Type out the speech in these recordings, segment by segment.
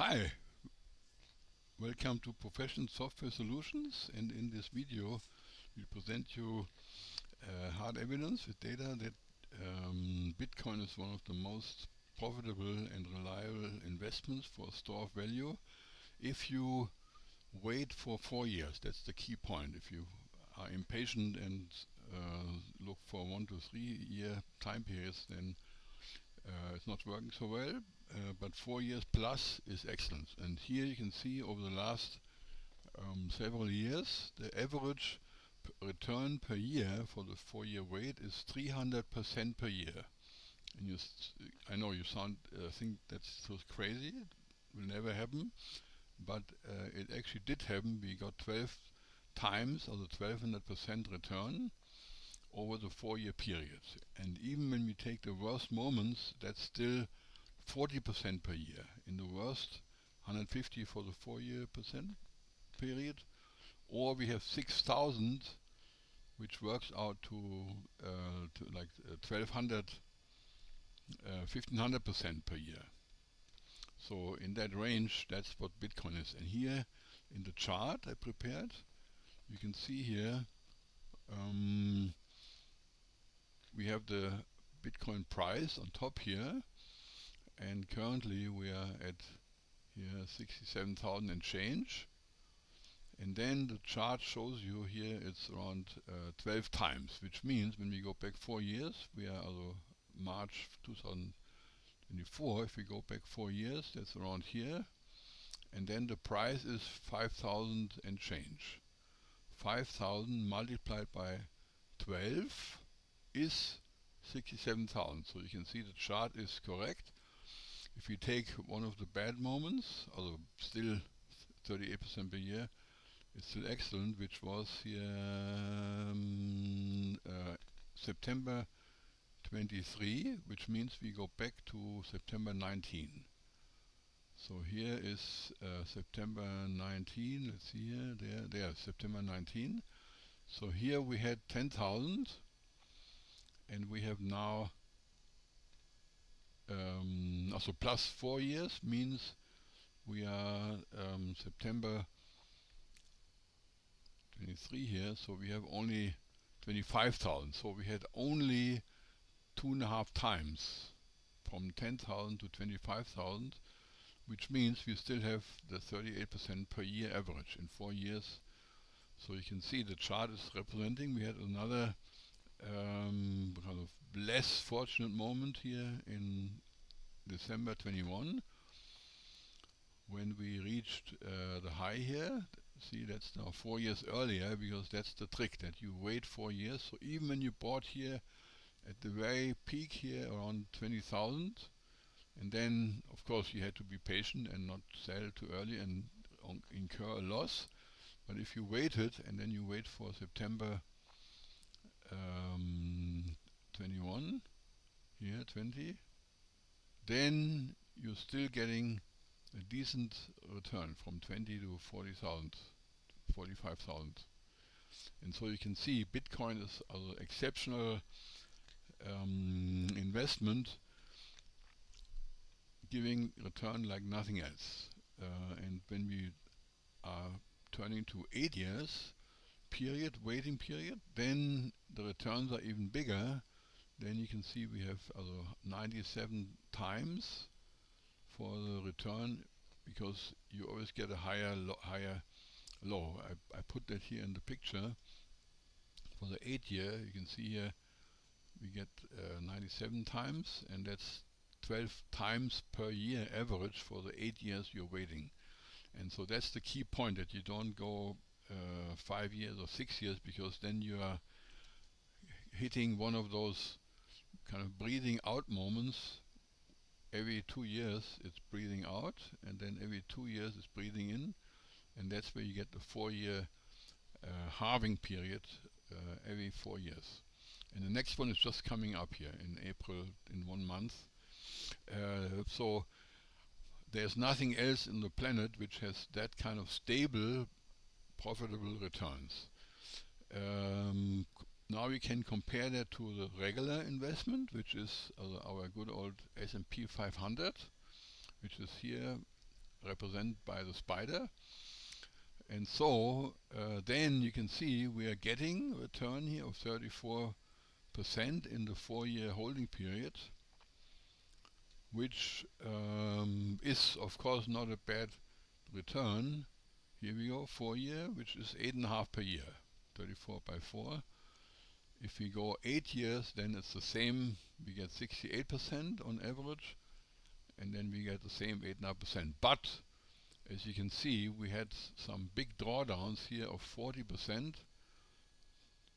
Hi, welcome to Professional Software Solutions, and in this video we present you hard evidence with data that Bitcoin is one of the most profitable and reliable investments for store of value if you wait for 4 years. That's the key point. If you are impatient and look for 1 to 3 year time periods, then it's not working so well, but 4 years plus is excellent. And here you can see over the last several years, the average return per year for the 4-year wait is 300% per year. And I know you think that's so crazy, it will never happen, but it actually did happen. We got 12 times, or the 1200% return over the 4-year period. And even when we take the worst moments, that's still 40% per year. In the worst, 150 for the 4-year period, or we have 6,000, which works out to like 1,200, 1,500% per year. So in that range, that's what Bitcoin is. And here in the chart I prepared, you can see here we have the Bitcoin price on top here, and currently we are at here 67,000 and change. And then the chart shows you here it's around 12 times, which means when we go back 4 years, we are March 2024. If we go back 4 years, that's around here, and then the price is 5,000 and change. 5,000 multiplied by 12 is 67,000. So you can see the chart is correct. If we take one of the bad moments, although still 38% per year, it's still excellent, which was here September 23, which means we go back to September 19. So here is September 19, let's see here, there, September 19. So here we had 10,000, and we have now, also plus 4 years means we are September 23 here, so we have only 25,000. So we had only 2.5 times from 10,000 to 25,000, which means we still have the 38% per year average in 4 years. So you can see the chart is representing. We had another kind of less fortunate moment here in December 21 when we reached the high here. See, that's now 4 years earlier, because that's the trick, that you wait 4 years. So even when you bought here at the very peak here around 20,000, and then of course you had to be patient and not sell too early and incur a loss. But if you waited, and then you wait for September 21, here 20, then you're still getting a decent return from 20 to 40,000, 45,000. And so you can see Bitcoin is an exceptional investment, giving return like nothing else. And when we are turning to 8 years waiting period, then the returns are even bigger. Then you can see we have 97 times for the return, because you always get a higher low. I put that here in the picture. For the 8 year, you can see here we get 97 times, and that's 12 times per year average for the 8 years you're waiting. And so that's the key point, that you don't go 5 years or 6 years, because then you are hitting one of those kind of breathing out moments. Every 2 years it's breathing out, and then every 2 years it's breathing in, and that's where you get the 4-year halving period every 4 years. And the next one is just coming up here in April, in 1 month. So there's nothing else in the planet which has that kind of stable, profitable returns. Now we can compare that to the regular investment, which is our good old SP 500, which is here represented by the spider. And so then you can see we are getting a return here of 34% in the 4-year holding period, which is of course not a bad return. Here we go, 4-year, which is 8.5 per year, 34 by 4. If we go 8 years, then it's the same. We get 68% on average, and then we get the same 8.5%. But as you can see, we had some big drawdowns here of 40%,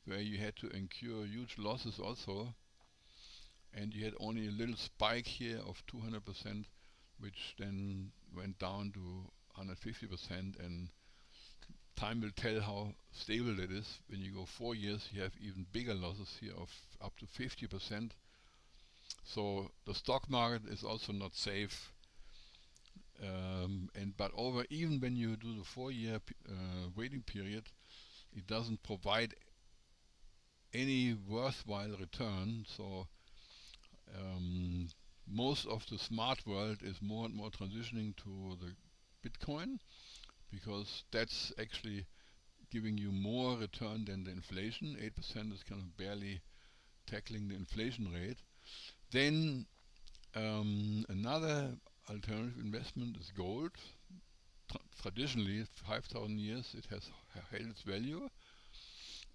where you had to incur huge losses also, and you had only a little spike here of 200%, which then went down to 150%, and time will tell how stable it is. When you go 4 years, you have even bigger losses here of up to 50%. So the stock market is also not safe. But even when you do the 4-year waiting period, it doesn't provide any worthwhile return. So most of the smart world is more and more transitioning to the Bitcoin, because that's actually giving you more return than the inflation. 8% is kind of barely tackling the inflation rate. Then another alternative investment is gold. Traditionally, 5,000 years it has held its value,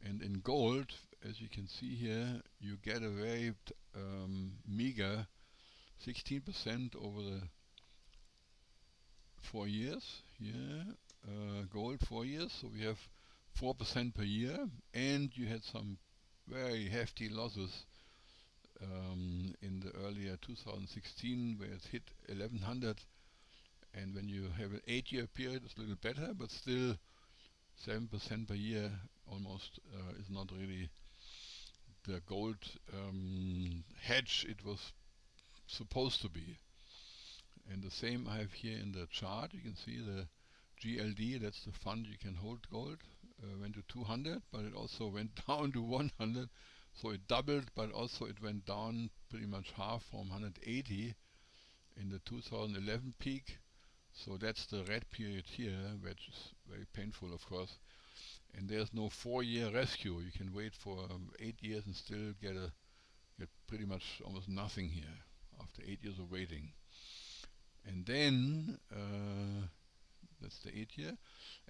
and in gold, as you can see here, you get a very meager 16% over the 4 years. Here, gold 4 years, so we have 4% per year, and you had some very hefty losses in the earlier 2016, where it hit 1100, and when you have an 8-year period, it's a little better, but still 7% per year almost is not really the gold hedge it was supposed to be. And the same I have here in the chart. You can see the GLD, that's the fund you can hold gold, went to 200, but it also went down to 100. So it doubled, but also it went down pretty much half from 180 in the 2011 peak. So that's the red period here, which is very painful, of course. And there's no 4-year rescue. You can wait for 8 years and still get pretty much almost nothing here after 8 years of waiting. And then that's the 8-year.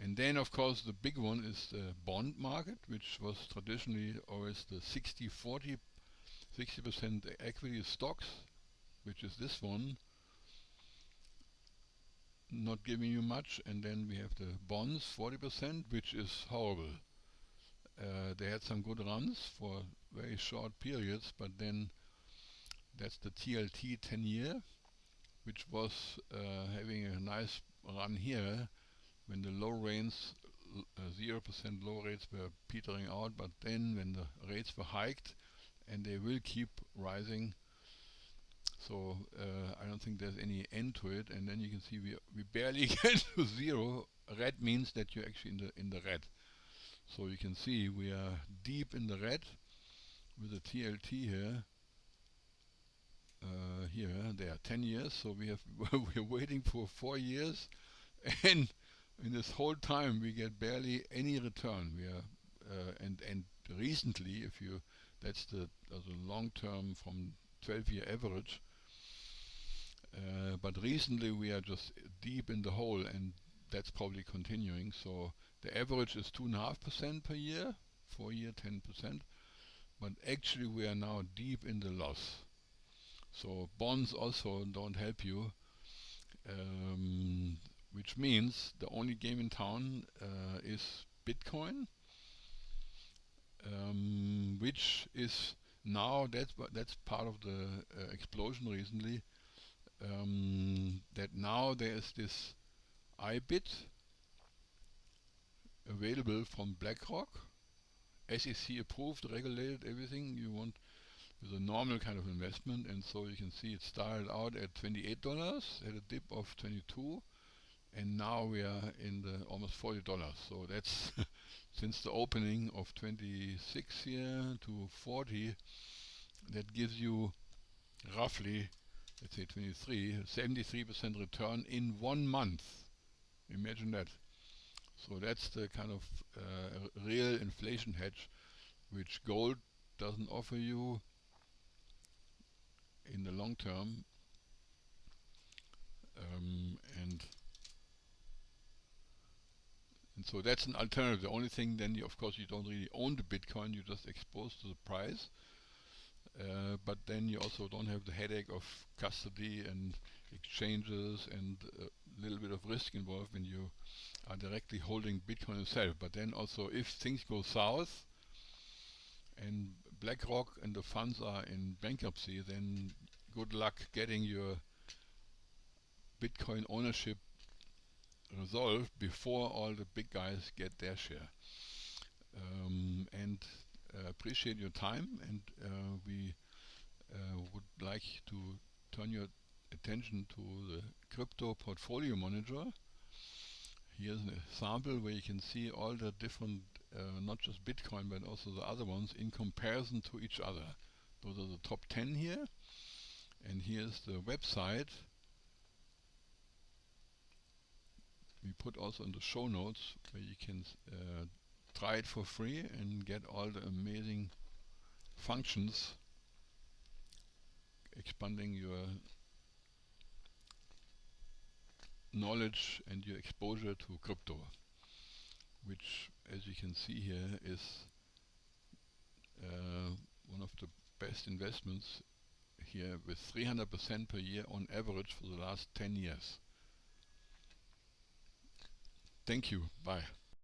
And then, of course, the big one is the bond market, which was traditionally always the 60-40, 60% equity stocks, which is this one, not giving you much. And then we have the bonds, 40%, which is horrible. They had some good runs for very short periods, but then that's the TLT 10-year, which was having a nice run here when the low rates, 0% low rates were petering out, but then when the rates were hiked, and they will keep rising, so I don't think there's any end to it. And then you can see we barely get to zero. Red means that you're actually in the red. So you can see we are deep in the red with the TLT here. There 10 years, so we're waiting for 4 years, and in this whole time we get barely any return. We are and recently, that's the long term from 12-year average, but recently we are just deep in the hole, and that's probably continuing. So the average is 2.5% per year, 4-year 10%, but actually we are now deep in the loss. So bonds also don't help you, which means the only game in town is Bitcoin, which is now, that's part of the explosion recently, that now there is this IBIT available from BlackRock, SEC approved, regulated, everything you want with a normal kind of investment. And so you can see it started out at $28, had a dip of 22, and now we are in the almost $40. So that's since the opening of 26 here to 40, that gives you roughly let's say 23, 73% return in 1 month. Imagine that. So that's the kind of real inflation hedge which gold doesn't offer you in the long term. And so that's an alternative. The only thing then, of course, you don't really own the Bitcoin, you're just exposed to the price. But then you also don't have the headache of custody and exchanges and a little bit of risk involved when you are directly holding Bitcoin yourself. But then also, if things go south and BlackRock and the funds are in bankruptcy, then good luck getting your Bitcoin ownership resolved before all the big guys get their share. And appreciate your time, and we would like to turn your attention to the Crypto Portfolio Manager. Here's an example where you can see all the different, not just Bitcoin but also the other ones in comparison to each other. Those are the top 10 here, and here's the website. We put also in the show notes where you can try it for free and get all the amazing functions expanding your knowledge and your exposure to crypto, which, as you can see here, is one of the best investments here, with 300% per year on average for the last 10 years. Thank you. Bye.